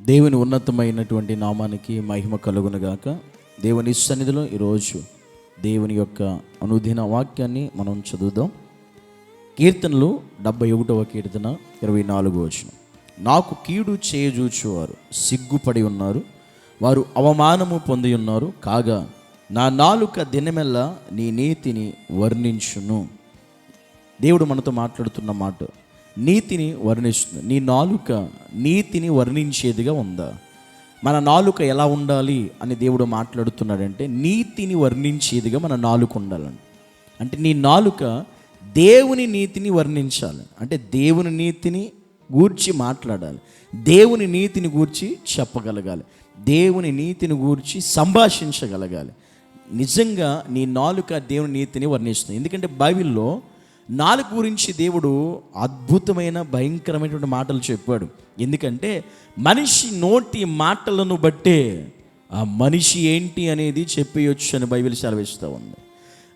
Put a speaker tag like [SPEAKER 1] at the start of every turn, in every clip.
[SPEAKER 1] దేవుని ఉన్నతమైనటువంటి నామానికి మహిమ కలుగునుగాక. దేవుని సన్నిధిలో ఈరోజు దేవుని యొక్క అనుదిన వాక్యాన్ని మనం చదువుదాం. కీర్తనలు 71వ కీర్తన 24వ వచనం. నాకు కీడు చేయజూచువారు సిగ్గుపడి ఉన్నారు, వారు అవమానము పొంది ఉన్నారు, కాగా నా నాలుక దినమెల్లా నీ నీతిని వర్ణించును. దేవుడు మనతో మాట్లాడుతున్న మాట నీతిని వర్ణిస్తుంది. నీ నాలుక నీతిని వర్ణించేదిగా ఉందా? మన నాలుక ఎలా ఉండాలి అని దేవుడు మాట్లాడుతున్నాడంటే నీతిని వర్ణించేదిగా మన నాలుక ఉండాలండి. అంటే నీ నాలుక దేవుని నీతిని వర్ణించాలి. అంటే దేవుని నీతిని గూర్చి మాట్లాడాలి, దేవుని నీతిని గూర్చి చెప్పగలగాలి, దేవుని నీతిని గూర్చి సంభాషించగలగాలి. నిజంగా నీ నాలుక దేవుని నీతిని వర్ణిస్తుంది. ఎందుకంటే బైబిల్లో నాలుక గురించి దేవుడు అద్భుతమైన భయంకరమైనటువంటి మాటలు చెప్పాడు. ఎందుకంటే మనిషి నోటి మాటలను బట్టే ఆ మనిషి ఏంటి అనేది చెప్పేయొచ్చు అని బైబిల్ సెలవిస్తూ ఉంది.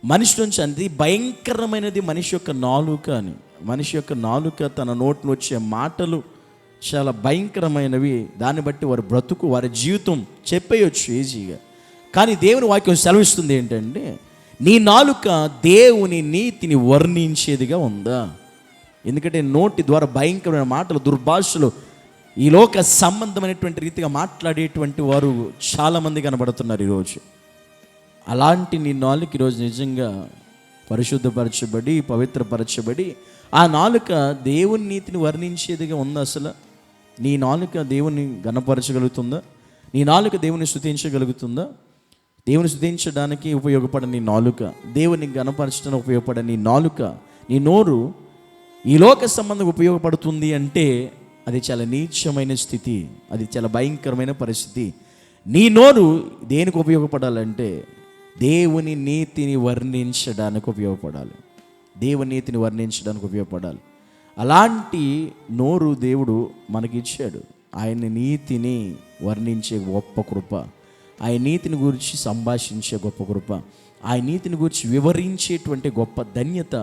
[SPEAKER 1] మనిషి నుంచి అనేది భయంకరమైనది మనిషి యొక్క నాలుక అని. మనిషి యొక్క నాలుక తన నోటిని వచ్చే మాటలు చాలా భయంకరమైనవి. దాన్ని బట్టి వారి బ్రతుకు, వారి జీవితం చెప్పేయొచ్చు ఈజీగా. కానీ దేవుని వాక్యం సెలవిస్తుంది ఏంటంటే నీ నాలుక దేవుని నీతిని వర్ణించేదిగా ఉందా? ఎందుకంటే నోటి ద్వారా భయంకరమైన మాటలు, దుర్భాషలు, ఈ లోక సంబంధమైనటువంటి రీతిగా మాట్లాడేటువంటి వారు చాలామంది కనబడుతున్నారు ఈరోజు. అలాంటి నీ నాలుక ఈరోజు నిజంగా పరిశుద్ధపరచబడి పవిత్రపరచబడి ఆ నాలుక దేవుని నీతిని వర్ణించేదిగా ఉందా? అసలు నీ నాలుక దేవుని గణపరచగలుగుతుందా? నీ నాలుక దేవుని స్తుతించగలుగుతుందా? దేవుని స్తుతించడానికి ఉపయోగపడని నాలుక, దేవుని గణపరచడానికి ఉపయోగపడని నాలుక, నీ నోరు ఈ లోక సంబంధంగా ఉపయోగపడుతుంది అంటే అది చాలా నీచమైన స్థితి, అది చాలా భయంకరమైన పరిస్థితి. నీ నోరు దేనికి ఉపయోగపడాలంటే దేవుని నీతిని వర్ణించడానికి ఉపయోగపడాలి, దేవుని నీతిని వర్ణించడానికి ఉపయోగపడాలి. అలాంటి నోరు దేవుడు మనకిచ్చాడు. ఆయన నీతిని వర్ణించే గొప్ప కృప, ఆయన నీతిని గురించి సంభాషించే గొప్ప కృప, ఆయన నీతిని గురించి వివరించేటువంటి గొప్ప ధన్యత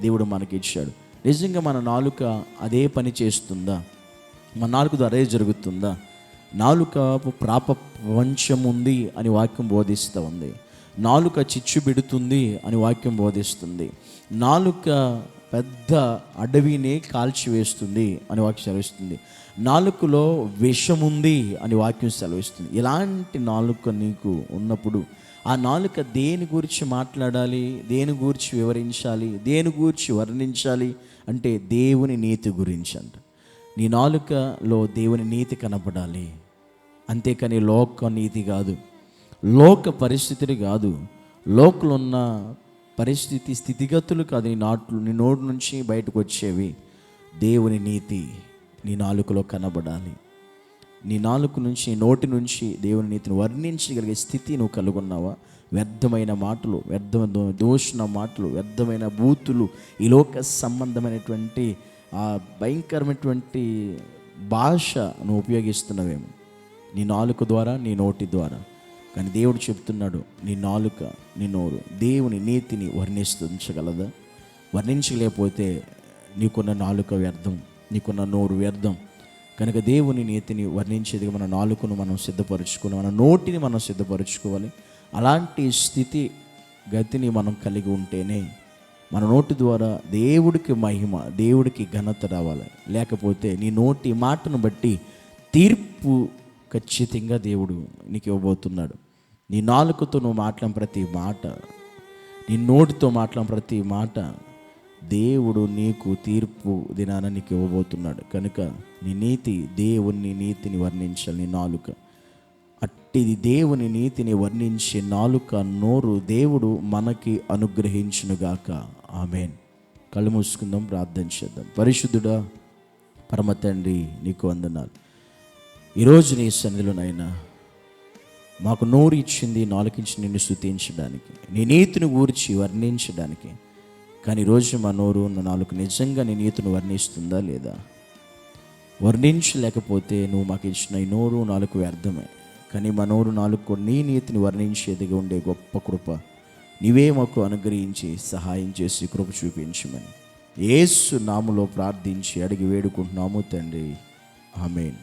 [SPEAKER 1] దేవుడు మనకి ఇచ్చాడు. నిజంగా మన నాలుక అదే పని చేస్తుందా? మన నాలుక ద్వారా అదే జరుగుతుందా? నాలుక ప్రపంచం ఉంది అని వాక్యం బోధిస్తూ ఉంది. నాలుక చిచ్చు పెడుతుంది అని వాక్యం బోధిస్తుంది. నాలుక పెద్ద అడవిని కాల్చివేస్తుంది అని వాక్యం సెలవిస్తుంది. నాలుకలో విషం ఉంది అని వాక్యం సెలవిస్తుంది. ఇలాంటి నాలుక నీకు ఉన్నప్పుడు ఆ నాలుక దేని గురించి మాట్లాడాలి, దేని గురించి వివరించాలి, దేని గురించి వర్ణించాలి అంటే దేవుని నీతి గురించి అంట. నీ నాలుకలో దేవుని నీతి కనపడాలి. అంతేకాని లోక నీతి కాదు, లోక పరిస్థితులు కాదు, లోకంలో ఉన్న పరిస్థితి స్థితిగతులు కాదు. నీ నోటి నుంచి బయటకు వచ్చేవి దేవుని నీతి నీ నాలుకలో కనబడాలి. నీ నాలుక నుంచి, నోటి నుంచి దేవుని నీతిని వర్ణించగలిగే స్థితి నువ్వు కలుగున్నావా? వ్యర్థమైన మాటలు, వ్యర్థమైన దూషణ మాటలు, వ్యర్థమైన బూతులు, ఈ లోక సంబంధమైనటువంటి ఆ భయంకరమైనటువంటి భాష నువ్వు ఉపయోగిస్తున్నావేమో నీ నాలుక ద్వారా, నీ నోటి ద్వారా. కానీ దేవుడు చెప్తున్నాడు నీ నాలుక, నీ నోరు దేవుని నీతిని వర్ణించగలదా? వర్ణించలేకపోతే నీకున్న నాలుక వ్యర్థం, నీకున్న నోరు వ్యర్థం. కనుక దేవుని నీతిని వర్ణించేదిగా మన నాలుకను మనం సిద్ధపరచుకోవాలి, మన నోటిని మనం సిద్ధపరచుకోవాలి. అలాంటి స్థితి గతిని మనం కలిగి ఉంటేనే మన నోటి ద్వారా దేవుడికి మహిమ, దేవుడికి ఘనత రావాలి. లేకపోతే నీ నోటి మాటను బట్టి తీర్పు ఖచ్చితంగా దేవుడు నీకు ఇవ్వబోతున్నాడు. నీ నాలుకతో నువ్వు మాట్లాడిన ప్రతి మాట, నీ నోటితో మాట్లాడిన ప్రతి మాట దేవుడు నీకు తీర్పు దినాన నీకు ఇవ్వబోతున్నాడు. కనుక నీ నీతి, దేవుని నీతిని వర్ణించాలి. నీ నాలుక అట్టిది దేవుని నీతిని వర్ణించే నాలుక, నోరు దేవుడు మనకి అనుగ్రహించునుగాక. ఆమేన్. కళ్ళు మూసుకుందాం, ప్రార్థన చేద్దాం. పరిశుద్ధుడా, పరమ తండ్రి, నీకు వందనాలు. ఈరోజు నీ సన్నిధిలోనైనా మాకు నోరు ఇచ్చింది, నాలుకించి నిన్ను స్తుతించడానికి, నీ నీతిని గూర్చి వర్ణించడానికి. కానీ ఈరోజు మా నోరు, నా నాలుక నిజంగా నీ నీతిని వర్ణిస్తుందా లేదా? వర్ణించలేకపోతే నువ్వు మాకు ఇచ్చిన ఈ నోరు, నాలుక వ్యర్థమే. కానీ మా నోరు, నాలుక నీ నీతిని వర్ణించేదిగా ఉండే గొప్ప కృప నీవే మాకు అనుగ్రహించి సహాయం చేసి కృప చూపించమని యేసు నామములో ప్రార్థించి అడిగి వేడుకుంటున్నాము తండ్రి. ఆమేన్.